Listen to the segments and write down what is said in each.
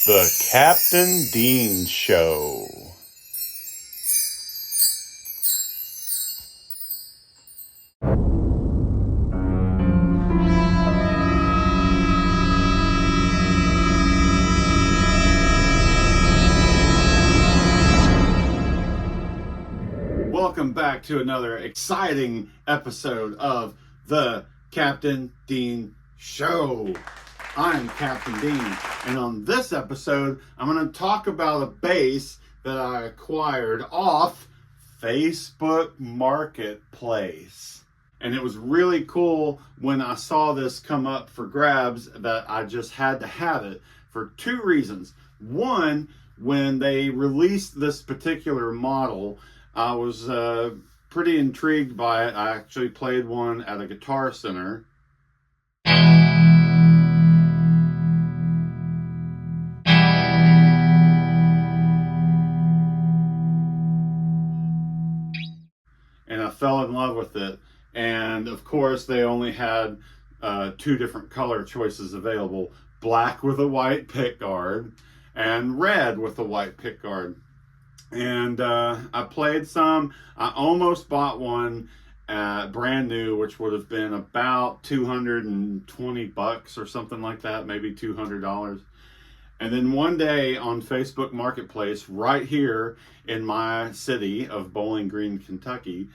The Captain Dean Show. Welcome back to another exciting episode of The Captain Dean Show. I'm Captain Dean, and on this episode, I'm going to talk about a base that I acquired off Facebook Marketplace. And it was really cool when I saw this come up for grabs that I just had to have it for two reasons. One, when they released this particular model, I was pretty intrigued by it. I actually played one at a Guitar Center. And I fell in love with it. And of course, they only had two different color choices available: black with a white pickguard and red with a white pickguard. And I played some. I almost bought one brand new, which would have been about $220 or something like that, maybe $200. And then one day on Facebook Marketplace, right here in my city of Bowling Green, Kentucky,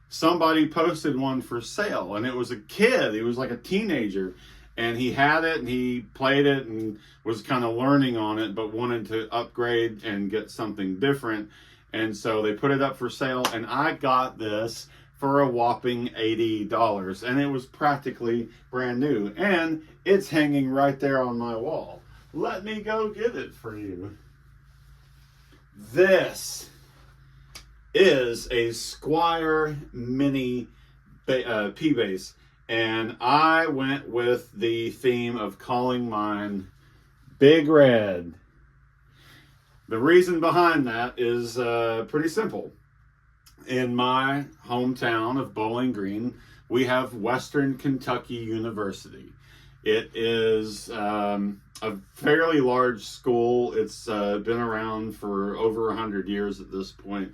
somebody posted one for sale, and it was a kid. He was like a teenager, and he had it and he played it and was kind of learning on it, but wanted to upgrade and get something different. And so they put it up for sale, and I got this for a whopping $80, and it was practically brand new, and it's hanging right there on my wall. Let me go get it for you. This is a Squier Mini P-Bass, and I went with the theme of calling mine Big Red. The reason behind that is pretty simple. In my hometown of Bowling Green, we have Western Kentucky University. It is a fairly large school. It's been around for over 100 years at this point.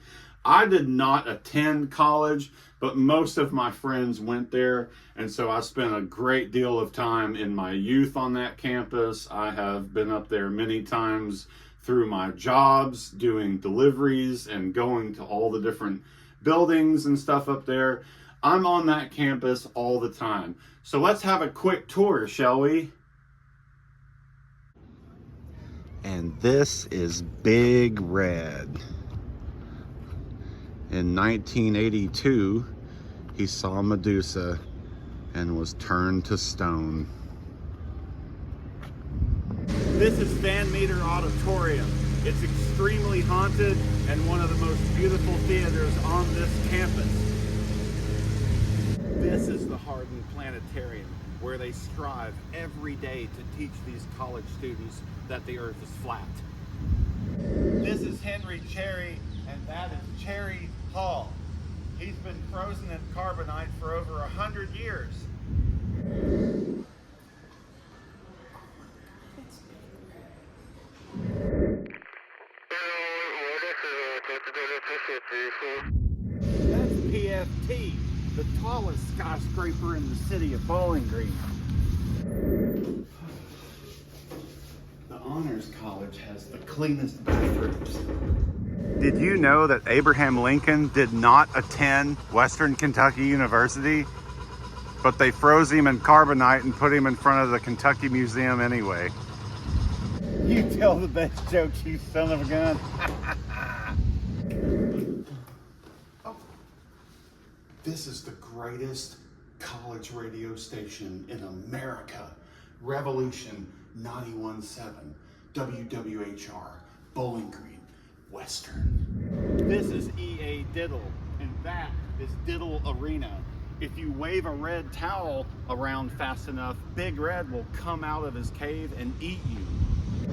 I did not attend college, but most of my friends went there, and so I spent a great deal of time in my youth on that campus. I have been up there many times through my jobs, doing deliveries and going to all the different buildings and stuff up there. I'm on that campus all the time. So let's have a quick tour, shall we? And this is Big Red. In 1982, he saw Medusa and was turned to stone. This is Van Meter Auditorium. It's extremely haunted and one of the most beautiful theaters on this campus. This is the Hardin Planetarium, where they strive every day to teach these college students that the earth is flat. This is Henry Cherry, and that is Cherry Hall. He's been frozen in carbonite for over 100 years. That's PFT, the tallest skyscraper in the city of Bowling Green. The Honors College has the cleanest bathrooms. Did you know that Abraham Lincoln did not attend Western Kentucky University? But they froze him in carbonite and put him in front of the Kentucky Museum anyway. You tell the best jokes, you son of a gun. Oh. This is the greatest college radio station in America. Revolution 91.7, WWHR, Bowling Green, Western. This is EA Diddle, and that is Diddle Arena. If you wave a red towel around fast enough, Big Red will come out of his cave and eat you.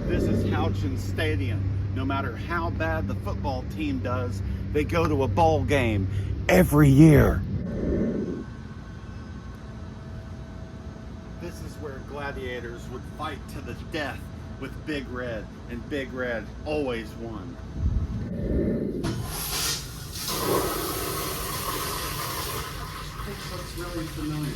This is Houchin Stadium. No matter how bad the football team does, they go to a bowl game every year. This is where gladiators would fight to the death with Big Red, and Big Red always won. Looks really familiar.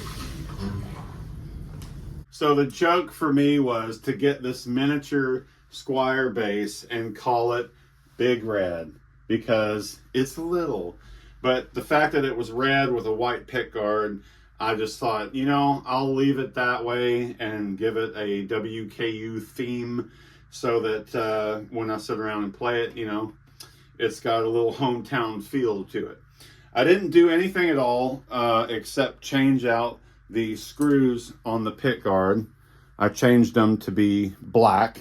So the joke for me was to get this miniature Squier bass and call it Big Red because it's little. But the fact that it was red with a white pickguard, I just thought, you know, I'll leave it that way and give it a WKU theme so that when I sit around and play it, you know, it's got a little hometown feel to it. I didn't do anything at all except change out the screws on the pickguard. I changed them to be black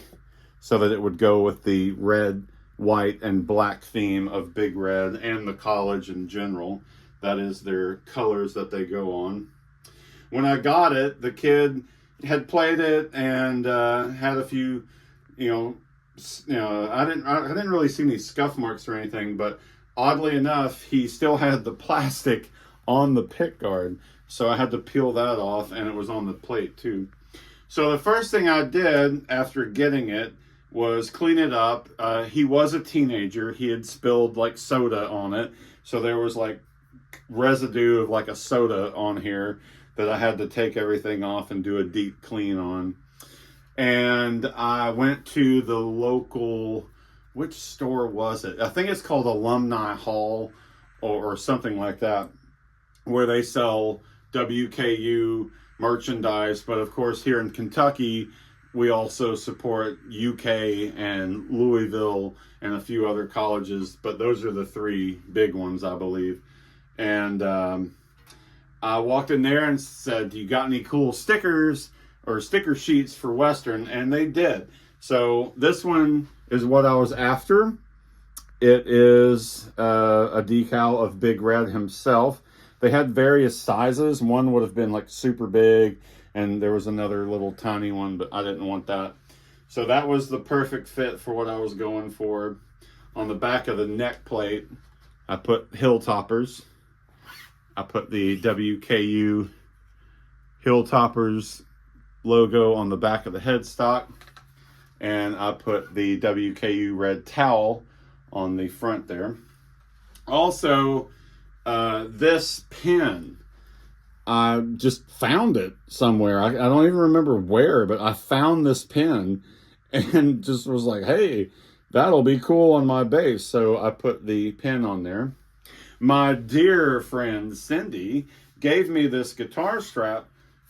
so that it would go with the red, white, and black theme of Big Red and the college in general. That is their colors that they go on. When I got it, the kid had played it and had a few, I didn't really see any scuff marks or anything, but oddly enough, he still had the plastic on the pickguard. So I had to peel that off, and it was on the plate too. So the first thing I did after getting it was clean it up. He was a teenager. He had spilled like soda on it. So there was like residue of like a soda on here that I had to take everything off and do a deep clean on. And I went to the local, which store was it? I think it's called Alumni Hall or something like that, where they sell WKU merchandise. But of course, here in Kentucky, we also support UK and Louisville and a few other colleges, but those are the three big ones, I believe. And I walked in there and said, "Do you got any cool stickers or sticker sheets for Western?" And they did. So this one is what I was after. It is a decal of Big Red himself. They had various sizes. One would have been like super big, and there was another little tiny one, but I didn't want that. So that was the perfect fit for what I was going for. On the back of the neck plate, I put Hilltoppers. I put the WKU Hilltoppers logo on the back of the headstock, and I put the WKU red towel on the front there. Also, this pin, I just found it somewhere. I don't even remember where, but I found this pin and just was like, hey, that'll be cool on my bass. So I put the pin on there. My dear friend Cindy gave me this guitar strap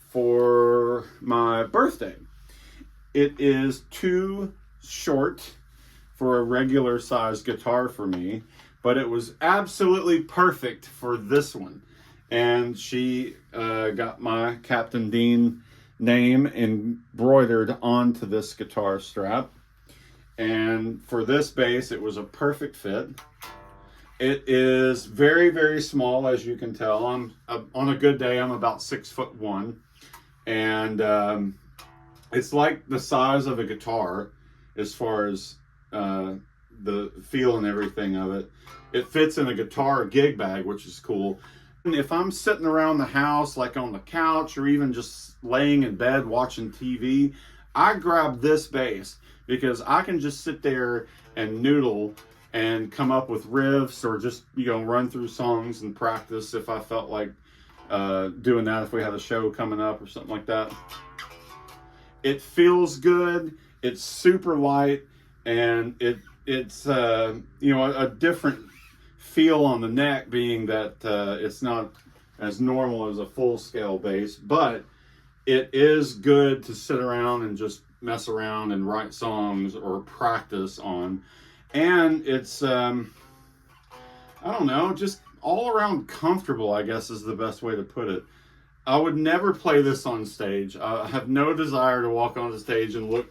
for my birthday. It is too short for a regular size guitar for me, but it was absolutely perfect for this one. And she got my Captain Dean name embroidered onto this guitar strap. And for this bass, it was a perfect fit. It is very, very small, as you can tell. On a good day, I'm about 6'1", and it's like the size of a guitar as far as the feel and everything of it. It fits in a guitar gig bag, which is cool. And if I'm sitting around the house, like on the couch, or even just laying in bed watching TV, I grab this bass because I can just sit there and noodle and come up with riffs, or just, run through songs and practice if I felt like doing that, if we had a show coming up or something like that. It feels good. It's super light, and it's a different feel on the neck, being that it's not as normal as a full scale bass, but it is good to sit around and just mess around and write songs or practice on. And it's, I don't know, just all around comfortable, I guess is the best way to put it. I would never play this on stage. I have no desire to walk on the stage and look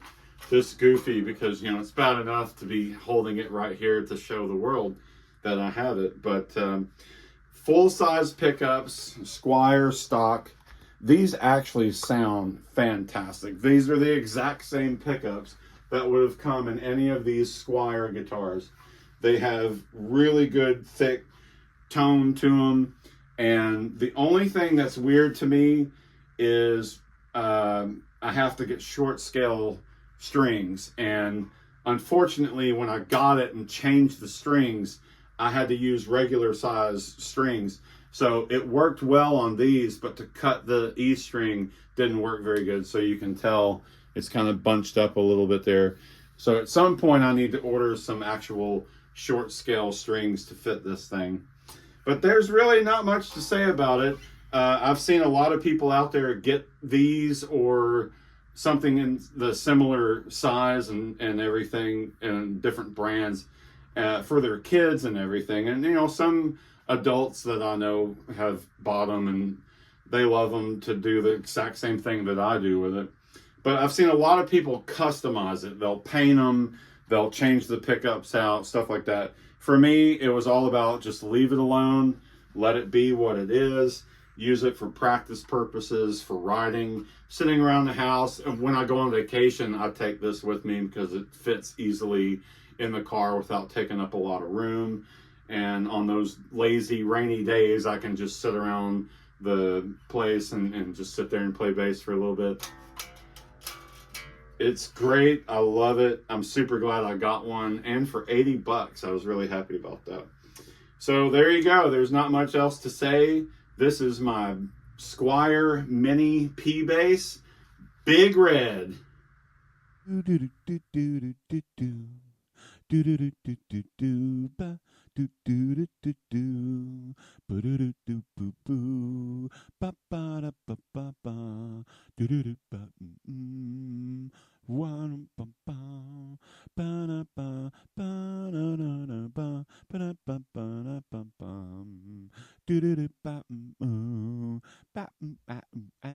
this goofy, because, it's bad enough to be holding it right here to show the world that I have it. But full-size pickups, Squier stock, these actually sound fantastic. These are the exact same pickups that would have come in any of these Squier guitars. They have really good thick tone to them, and the only thing that's weird to me is I have to get short scale strings. And unfortunately, when I got it and changed the strings, I had to use regular size strings. So it worked well on these, but to cut the E string didn't work very good. So you can tell it's kind of bunched up a little bit there. So at some point I need to order some actual short scale strings to fit this thing. But there's really not much to say about it. I've seen a lot of people out there get these or something in the similar size and everything and different brands for their kids and everything. And, you know, some adults that I know have bought them and they love them to do the exact same thing that I do with it. But I've seen a lot of people customize it. They'll paint them, they'll change the pickups out, stuff like that. For me, it was all about just leave it alone, let it be what it is, use it for practice purposes, for riding, sitting around the house. And when I go on vacation, I take this with me because it fits easily in the car without taking up a lot of room. And on those lazy, rainy days, I can just sit around the place and just sit there and play bass for a little bit. It's great. I love it. I'm super glad I got one. And for 80 bucks, I was really happy about that. So there you go. There's not much else to say. This is my Squier Mini P Bass, Big Red. Do do do do do do do do do do do do do ba do do do do do ba do do do boo boo ba ba da ba ba ba do do do ba one ba ba ba da ba ba da da da ba ba da ba ba da ba ba do do do ba ba ba